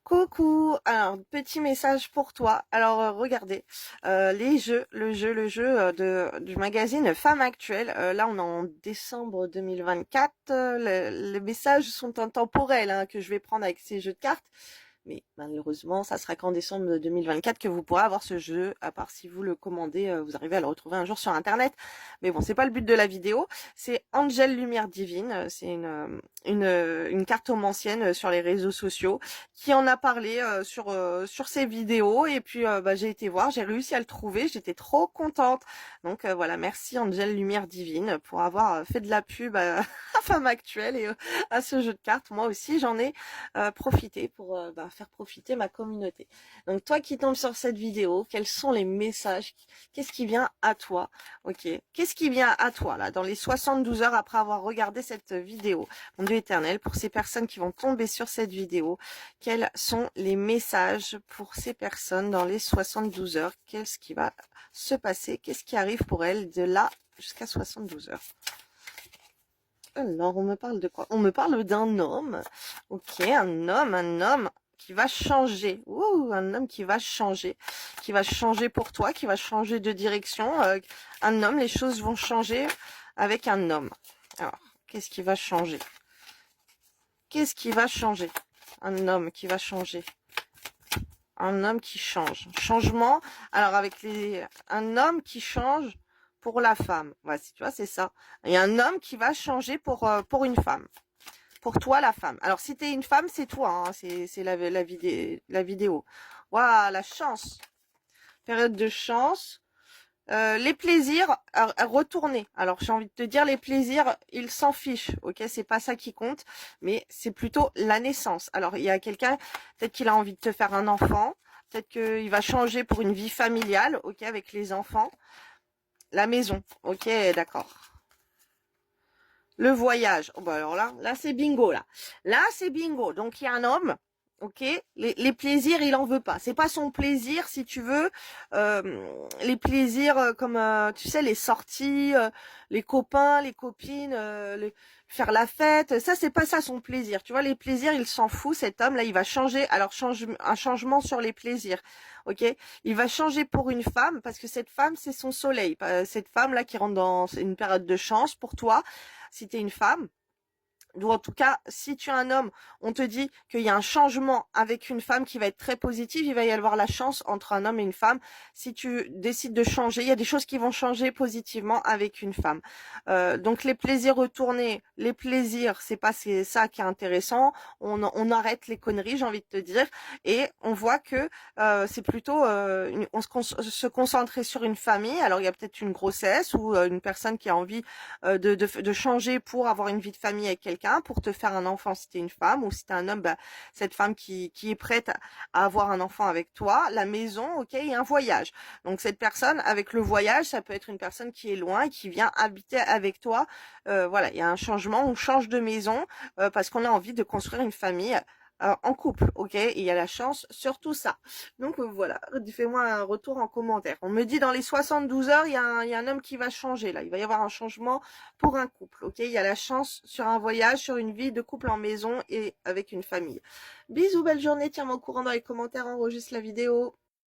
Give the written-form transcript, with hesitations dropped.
Coucou, alors petit message pour toi. Alors regardez, le jeu du magazine Femme Actuelle. Là on est en décembre 2024. Les messages sont intemporels hein, que je vais prendre avec ces jeux de cartes. Mais malheureusement, ça sera qu'en décembre 2024 que vous pourrez avoir ce jeu, à part si vous le commandez, vous arrivez à le retrouver un jour sur Internet. Mais bon, c'est pas le but de la vidéo. C'est Angel Lumière Divine. C'est une cartomancienne sur les réseaux sociaux qui en a parlé sur ses vidéos. Et puis, j'ai été voir, j'ai réussi à le trouver. J'étais trop contente. Donc voilà, merci Angel Lumière Divine pour avoir fait de la pub à Femme Actuelle et à ce jeu de cartes. Moi aussi, j'en ai profiter pour faire profiter ma communauté. Donc toi qui tombes sur cette vidéo, quels sont les messages? Qu'est-ce qui vient à toi? Ok. Qu'est-ce qui vient à toi là dans les 72 heures après avoir regardé cette vidéo? Mon Dieu éternel, pour ces personnes qui vont tomber sur cette vidéo, quels sont les messages pour ces personnes dans les 72 heures? Qu'est-ce qui va se passer? Qu'est-ce qui arrive pour elles de là jusqu'à 72 heures? Alors, on me parle de quoi? On me parle d'un homme. Ok, un homme qui va changer. Ouh, un homme qui va changer pour toi, qui va changer de direction. Un homme, les choses vont changer avec un homme. Alors, qu'est-ce qui va changer? Qu'est-ce qui va changer? Un homme qui va changer. Un homme qui change. Changement. Alors, un homme qui change pour la femme. Voici, tu vois, c'est ça. Il y a un homme qui va changer pour une femme. Pour toi, la femme. Alors, si t'es une femme, c'est toi. Hein, c'est la vidéo. Waouh, la chance. Période de chance. Les plaisirs à retourner. Alors, j'ai envie de te dire, les plaisirs, ils s'en fichent. Ok, c'est pas ça qui compte. Mais c'est plutôt la naissance. Alors, il y a quelqu'un, peut-être qu'il a envie de te faire un enfant. Peut-être qu'il va changer pour une vie familiale. Ok, avec les enfants. La maison. Ok, d'accord. Le voyage. Oh, bah alors là c'est bingo là. Là c'est bingo. Donc il y a un homme, ok. Les plaisirs il en veut pas. C'est pas son plaisir si tu veux. Les plaisirs comme tu sais les sorties, les copains, les copines, faire la fête. Ça c'est pas ça son plaisir. Tu vois les plaisirs il s'en fout. Cet homme là il va changer. Alors un changement sur les plaisirs. Ok, il va changer pour une femme parce que cette femme c'est son soleil. Cette femme là qui rentre dans une période de chance pour toi si tu es une femme, ou en tout cas, si tu es un homme, on te dit qu'il y a un changement avec une femme qui va être très positif, il va y avoir la chance entre un homme et une femme. Si tu décides de changer, il y a des choses qui vont changer positivement avec une femme. Donc les plaisirs retournés, les plaisirs, c'est ça qui est intéressant. On arrête les conneries, j'ai envie de te dire, et on voit que c'est plutôt, se concentrer sur une famille. Alors il y a peut-être une grossesse ou une personne qui a envie de changer pour avoir une vie de famille avec quelqu'un, pour te faire un enfant si t'es une femme, ou si t'es un homme, cette femme qui est prête à avoir un enfant avec toi, la maison, ok, et un voyage. Donc cette personne, avec le voyage, ça peut être une personne qui est loin et qui vient habiter avec toi. Voilà, il y a un changement, on change de maison parce qu'on a envie de construire une famille en couple, ok? Et il y a la chance sur tout ça. Donc voilà, fais-moi un retour en commentaire. On me dit dans les 72 heures, il y a un homme qui va changer là. Il va y avoir un changement pour un couple, ok? Il y a la chance sur un voyage, sur une vie de couple en maison et avec une famille. Bisous, belle journée. Tiens-moi au courant dans les commentaires, enregistre la vidéo.